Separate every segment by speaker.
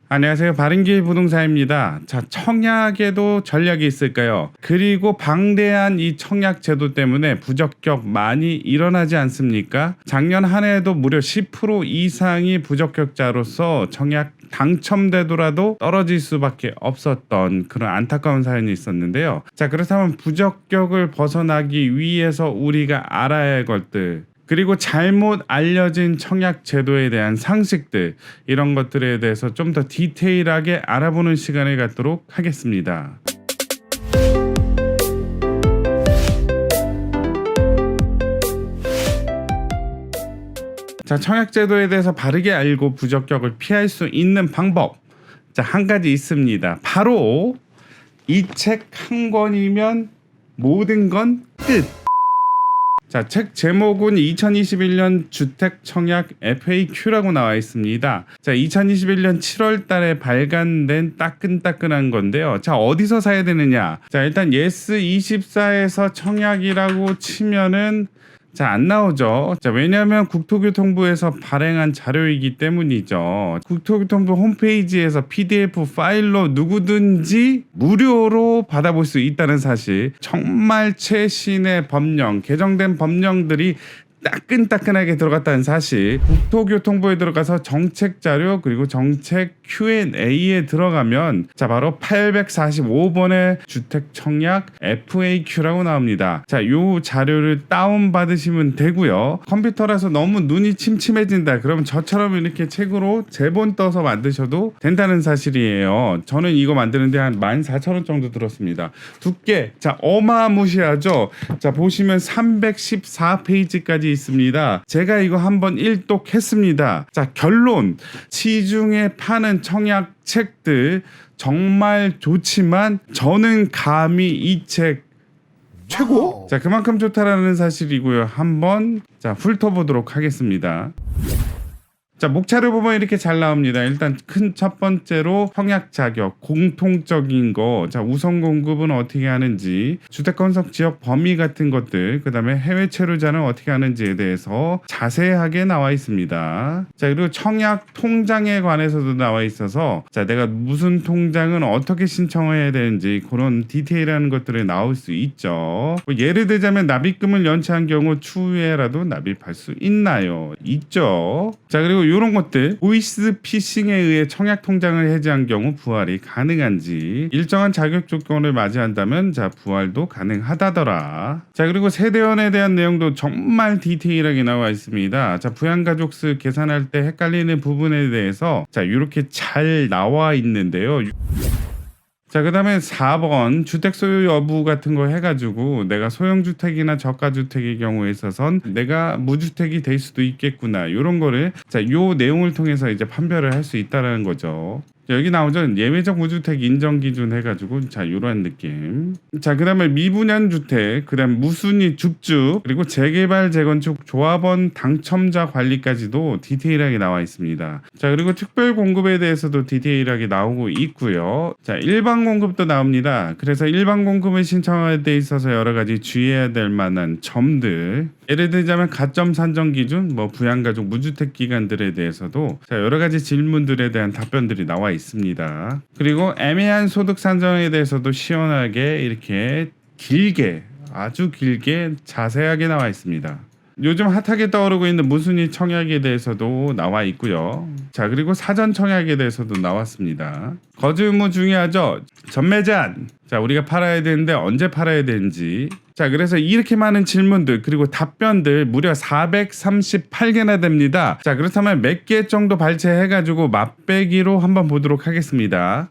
Speaker 1: 안녕하세요. 바른길 부동산입니다. 자, 청약에도 전략이 있을까요? 그리고 방대한 이 청약 제도 때문에 부적격 많이 일어나지 않습니까? 작년 한 해에도 무려 10% 이상이 부적격자로서 청약 당첨되더라도 떨어질 수밖에 없었던 그런 안타까운 사연이 있었는데요. 자, 그렇다면 부적격을 벗어나기 위해서 우리가 알아야 할 것들, 그리고 잘못 알려진 청약 제도에 대한 상식들, 이런 것들에 대해서 좀 더 디테일하게 알아보는 시간을 갖도록 하겠습니다. 자, 청약 제도에 대해서 바르게 알고 부적격을 피할 수 있는 방법, 자, 한 가지 있습니다. 바로 이 책 한 권이면 모든 건 끝. 자, 책 제목은 2021년 주택 청약 FAQ라고 나와 있습니다. 자, 2021년 7월 달에 발간된 따끈따끈한 건데요. 자, 어디서 사야 되느냐? 자, 일단 예스24에서 청약이라고 치면은 자, 안 나오죠. 자, 왜냐하면 국토교통부에서 발행한 자료이기 때문이죠. 국토교통부 홈페이지에서 PDF 파일로 누구든지 무료로 받아볼 수 있다는 사실, 정말 최신의 법령, 개정된 법령들이 따끈따끈하게 들어갔다는 사실, 국토교통부에 들어가서 정책 자료 그리고 정책 Q&A에 들어가면 자, 바로 845번의 주택 청약 FAQ라고 나옵니다. 자, 요 자료를 다운 받으시면 되고요. 컴퓨터라서 너무 눈이 침침해진다 그러면 저처럼 이렇게 책으로 제본 떠서 만드셔도 된다는 사실이에요. 저는 이거 만드는데 한 14,000원 정도 들었습니다. 두께, 자, 어마무시하죠. 자, 보시면 314페이지까지 있습니다. 제가 이거 한번 일독했습니다. 자, 결론, 시중에 파는 청약 책들 정말 좋지만 저는 감히 이 책 최고? 자, 그만큼 좋다라는 사실이고요. 한번 자, 훑어보도록 하겠습니다. 자, 목차를 보면 이렇게 잘 나옵니다. 일단 큰 첫 번째로 청약 자격, 공통적인 거, 자, 우선 공급은 어떻게 하는지, 주택 건설 지역 범위 같은 것들, 그 다음에 해외 체류자는 어떻게 하는지에 대해서 자세하게 나와 있습니다. 자, 그리고 청약 통장에 관해서도 나와 있어서 자, 내가 무슨 통장은 어떻게 신청해야 되는지 그런 디테일한 것들이 나올 수 있죠. 뭐 예를 들자면 납입금을 연체한 경우 추후에라도 납입할 수 있나요? 있죠. 자, 그리고 이런 것들, 보이스 피싱에 의해 청약 통장을 해지한 경우 부활이 가능한지, 일정한 자격 조건을 맞이한다면 자, 부활도 가능하다더라. 자, 그리고 세대원에 대한 내용도 정말 디테일하게 나와 있습니다. 자, 부양가족수 계산할 때 헷갈리는 부분에 대해서 자, 이렇게 잘 나와 있는데요. 자, 그 다음에 4번 주택 소유 여부 같은 거 해가지고 내가 소형주택이나 저가주택의 경우에 있어선 내가 무주택이 될 수도 있겠구나, 이런 거를 자, 요 내용을 통해서 이제 판별을 할 수 있다는 거죠. 여기 나오죠. 예외적 무주택 인정 기준 해가지고 자, 요런 느낌. 자, 그 다음에 미분양 주택, 그 다음 무순위 줍줍, 그리고 재개발 재건축 조합원 당첨자 관리까지도 디테일하게 나와 있습니다. 자, 그리고 특별 공급에 대해서도 디테일하게 나오고 있고요. 자, 일반 공급도 나옵니다. 그래서 일반 공급을 신청할 때 있어서 여러 가지 주의해야 될 만한 점들, 예를 들자면 가점 산정 기준, 뭐 부양가족 무주택 기간들에 대해서도 자, 여러 가지 질문들에 대한 답변들이 나와 있습니다. 그리고 애매한 소득 산정에 대해서도 시원하게 이렇게 길게, 아주 길게 자세하게 나와 있습니다. 요즘 핫하게 떠오르고 있는 무순위 청약에 대해서도 나와 있고요. 자, 그리고 사전 청약에 대해서도 나왔습니다. 거주 의무 중요하죠. 전매제한. 자, 우리가 팔아야 되는데 언제 팔아야 되는지. 자, 그래서 이렇게 많은 질문들 그리고 답변들 무려 438개나 됩니다. 자, 그렇다면 몇 개 정도 발췌해가지고 맛배기로 한번 보도록 하겠습니다.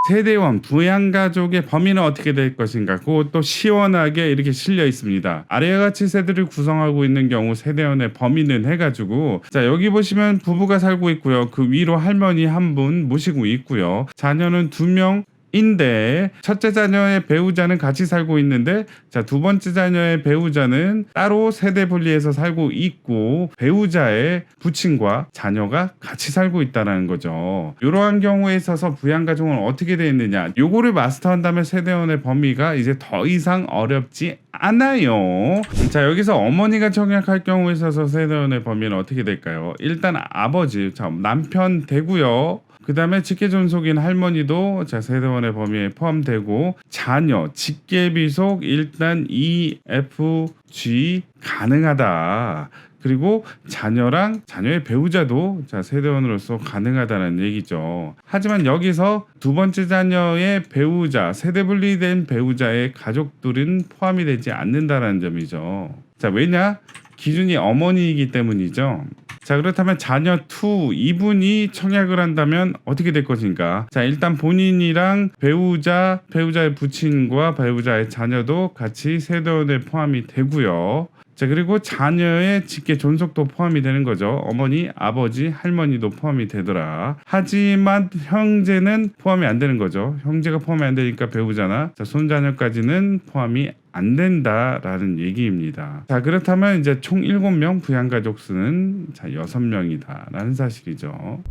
Speaker 1: 세대원, 부양가족의 범위는 어떻게 될 것인가, 그것도 시원하게 이렇게 실려 있습니다. 아래와 같이 세대를 구성하고 있는 경우 세대원의 범위는 해가지고 자, 여기 보시면 부부가 살고 있고요. 그 위로 할머니 한 분 모시고 있고요. 자녀는 2명 인데 첫째 자녀의 배우자는 같이 살고 있는데 자, 두 번째 자녀의 배우자는 따로 세대 분리해서 살고 있고 배우자의 부친과 자녀가 같이 살고 있다는 거죠. 이러한 경우에 있어서 부양가족은 어떻게 되어 있느냐, 요거를 마스터한다면 세대원의 범위가 이제 더 이상 어렵지 않아요. 자, 여기서 어머니가 청약할 경우에 있어서 세대원의 범위는 어떻게 될까요? 일단 아버지, 자, 남편 되고요. 그다음에 직계 존속인 할머니도 자 세대원의 범위에 포함되고 자녀 직계 비속 일단 E, F, G 가능하다. 그리고 자녀랑 자녀의 배우자도 자 세대원으로서 가능하다는 얘기죠. 하지만 여기서 두 번째 자녀의 배우자, 세대 분리된 배우자의 가족들은 포함이 되지 않는다는 점이죠. 자, 왜냐? 기준이 어머니이기 때문이죠. 자, 그렇다면 자녀 2 이분이 청약을 한다면 어떻게 될 것인가? 자, 일단 본인이랑 배우자, 배우자의 부친과 배우자의 자녀도 같이 세대원에 포함이 되고요. 자, 그리고 자녀의 직계 존속도 포함이 되는 거죠. 어머니, 아버지, 할머니도 포함이 되더라. 하지만 형제는 포함이 안 되는 거죠. 형제가 포함이 안 되니까 배우자나 자, 손자녀까지는 포함이 안 된다라는 얘기입니다. 자, 그렇다면 이제 총 7명 부양가족 수는 자 6명이다라는 사실이죠.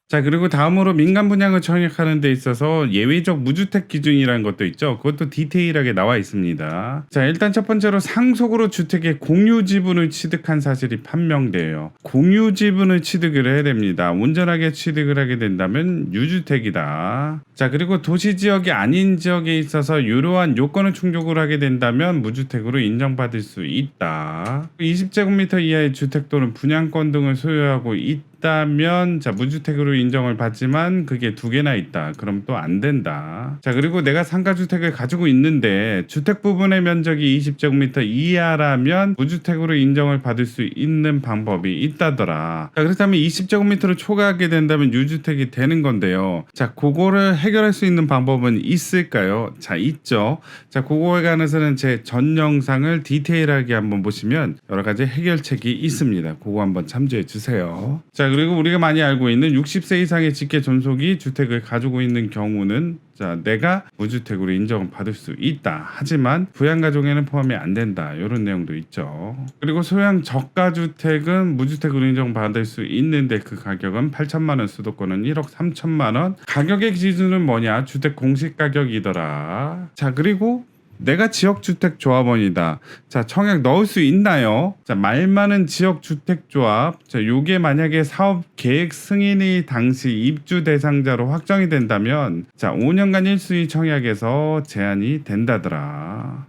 Speaker 1: 자, 그리고 다음으로 민간 분양을 청약하는 데 있어서 예외적 무주택 기준이라는 것도 있죠. 그것도 디테일하게 나와 있습니다. 자, 일단 첫 번째로 상속으로 주택의 공유 지분을 취득한 사실이 판명돼요. 공유 지분을 취득을 해야 됩니다. 온전하게 취득을 하게 된다면 유주택이다. 자, 그리고 도시 지역이 아닌 지역에 있어서 이러한 요건을 충족을 하게 된다면 무주택으로 인정받을 수 있다. 20제곱미터 이하의 주택 또는 분양권 등을 소유하고 있다면 자 무주택으로 인정을 받지만 그게 2개나 있다. 그럼 또 안 된다. 자, 그리고 내가 상가주택을 가지고 있는데 주택 부분의 면적이 20제곱미터 이하라면 무주택으로 인정을 받을 수 있는 방법이 있다더라. 자, 그렇다면 20제곱미터를 초과하게 된다면 유주택이 되는 건데요. 자, 그거를 해결할 수 있는 방법은 있을까요? 자, 있죠. 자, 그거에 관해서는 제 전 영상을 디테일하게 한번 보시면 여러 가지 해결책이 있습니다. 그거 한번 참조해 주세요. 자, 그리고 우리가 많이 알고 있는 60세 이상의 직계 존속이 주택을 가지고 있는 경우는 자, 내가 무주택으로 인정을 받을 수 있다. 하지만 부양가족에는 포함이 안 된다. 이런 내용도 있죠. 그리고 소형 저가주택은 무주택으로 인정받을 수 있는데 그 가격은 8천만 원, 수도권은 1억 3천만 원. 가격의 기준은 뭐냐? 주택 공시가격이더라. 자, 그리고 내가 지역주택조합원이다. 자, 청약 넣을 수 있나요? 자, 말 많은 지역주택조합. 자, 요게 만약에 사업 계획 승인이 당시 입주 대상자로 확정이 된다면 자, 5년간 1순위 청약에서 제한이 된다더라.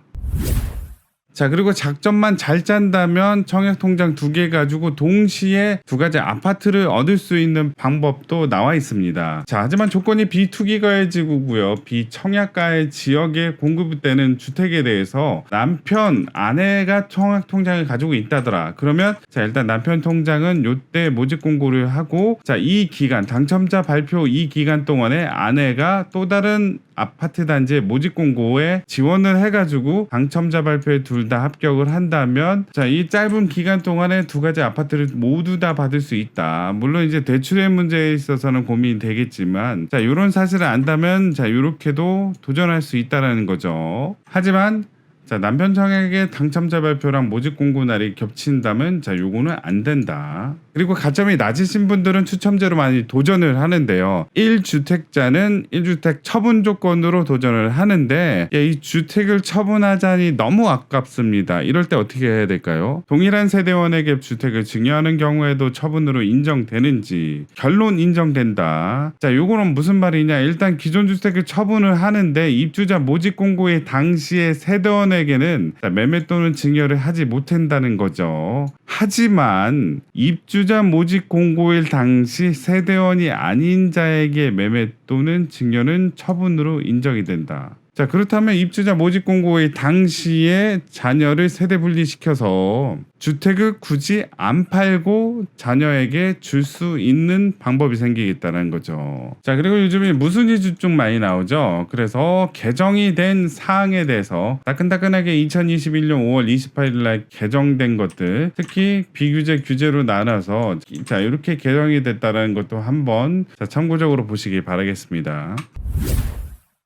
Speaker 1: 자, 그리고 작전만 잘 짠다면 청약통장 2개 가지고 동시에 2가지 아파트를 얻을 수 있는 방법도 나와 있습니다. 자, 하지만 조건이 비투기가의 지구고요. 비청약가의 지역에 공급되는 주택에 대해서 남편, 아내가 청약통장을 가지고 있다더라. 그러면 자, 일단 남편 통장은 요때 모집 공고를 하고 자, 이 기간, 당첨자 발표 이 기간 동안에 아내가 또 다른 아파트 단지의 모집 공고에 지원을 해가지고 당첨자 발표에 둘 다 합격을 한다면 자, 이 짧은 기간 동안에 2가지 아파트를 모두 다 받을 수 있다. 물론 이제 대출의 문제에 있어서는 고민이 되겠지만 자, 이런 사실을 안다면 자, 이렇게도 도전할 수 있다라는 거죠. 하지만 자, 남편 청약의 당첨자 발표랑 모집 공고 날이 겹친다면 자, 요거는 안 된다. 그리고 가점이 낮으신 분들은 추첨제로 많이 도전을 하는데요. 1주택자는 1주택 처분 조건으로 도전을 하는데 이 주택을 처분하자니 너무 아깝습니다. 이럴 때 어떻게 해야 될까요? 동일한 세대원에게 주택을 증여하는 경우에도 처분으로 인정되는지 결론 인정된다. 자, 요거는 무슨 말이냐? 일단 기존 주택을 처분을 하는데 입주자 모집 공고의 당시에 세대원에게는 매매 또는 증여를 하지 못한다는 거죠. 하지만 입주자 모집 공고일 당시 세대원이 아닌 자에게 매매 또는 증여는 처분으로 인정이 된다. 자, 그렇다면 입주자 모집 공고의 당시에 자녀를 세대 분리시켜서 주택을 굳이 안 팔고 자녀에게 줄 수 있는 방법이 생기겠다는 거죠. 자, 그리고 요즘에 무순위주 쪽 많이 나오죠. 그래서 개정이 된 사항에 대해서 따끈따끈하게 2021년 5월 28일 날 개정된 것들, 특히 비규제 규제로 나눠서 자, 이렇게 개정이 됐다는 것도 한번 자, 참고적으로 보시기 바라겠습니다.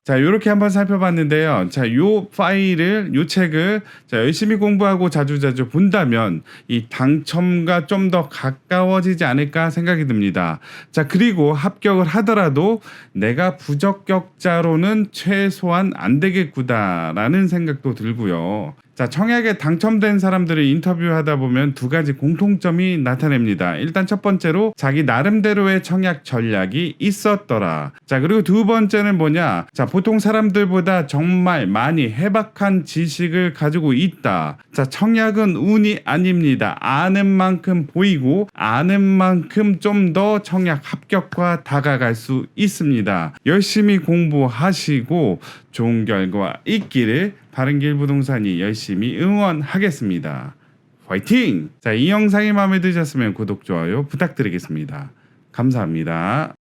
Speaker 1: 자, 요렇게 한번 살펴봤는데요. 자, 요 파일을, 요 책을 자, 열심히 공부하고 자주자주 본다면 이 당첨과 좀 더 가까워지지 않을까 생각이 듭니다. 자, 그리고 합격을 하더라도 내가 부적격자로는 최소한 안 되겠구나라는 생각도 들고요. 자, 청약에 당첨된 사람들을 인터뷰하다 보면 두 가지 공통점이 나타납니다. 일단 첫 번째로 자기 나름대로의 청약 전략이 있었더라. 자, 그리고 두 번째는 뭐냐? 자, 보통 사람들보다 정말 많이 해박한 지식을 가지고 있다. 자, 청약은 운이 아닙니다. 아는 만큼 보이고 아는 만큼 좀 더 청약 합격과 다가갈 수 있습니다. 열심히 공부하시고 좋은 결과 있기를 바른길 부동산이 열심히 응원하겠습니다. 화이팅! 자, 이 영상이 마음에 드셨으면 구독, 좋아요 부탁드리겠습니다. 감사합니다.